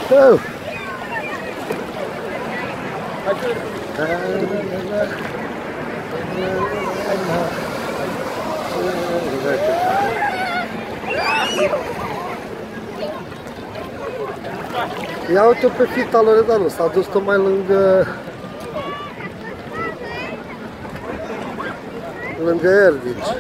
Oh. Ia uite pe fita Loredanu, s-a dus tocmai lângă Erdici.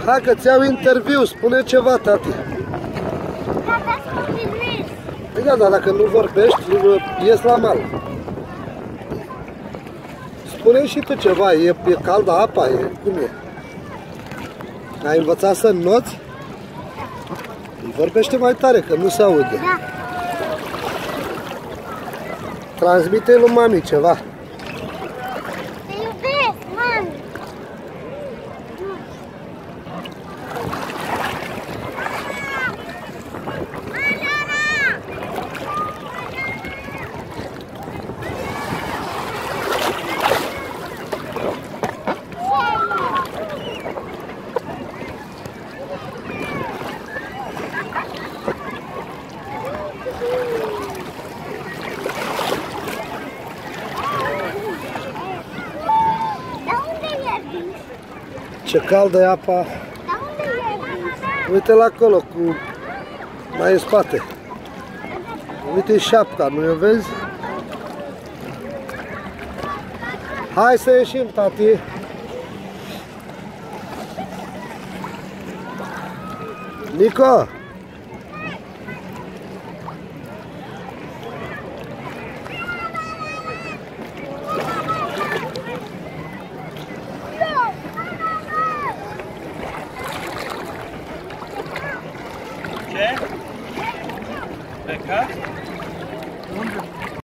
Hai că-ți iau interviu, spune ceva, tati. Păi da, dar dacă nu vorbești, ies la mal. Spune și tu ceva, e caldă apa, cum e? Ai învățat să înnoți? Vorbește mai tare, că nu se aude. Da. Transmite lui mami ceva. Te iubesc, mami. Ce caldă e apa. Uite la acolo, mai în spate. Uite șapca, nu o vezi? Hai să ieșim, tati. Nico!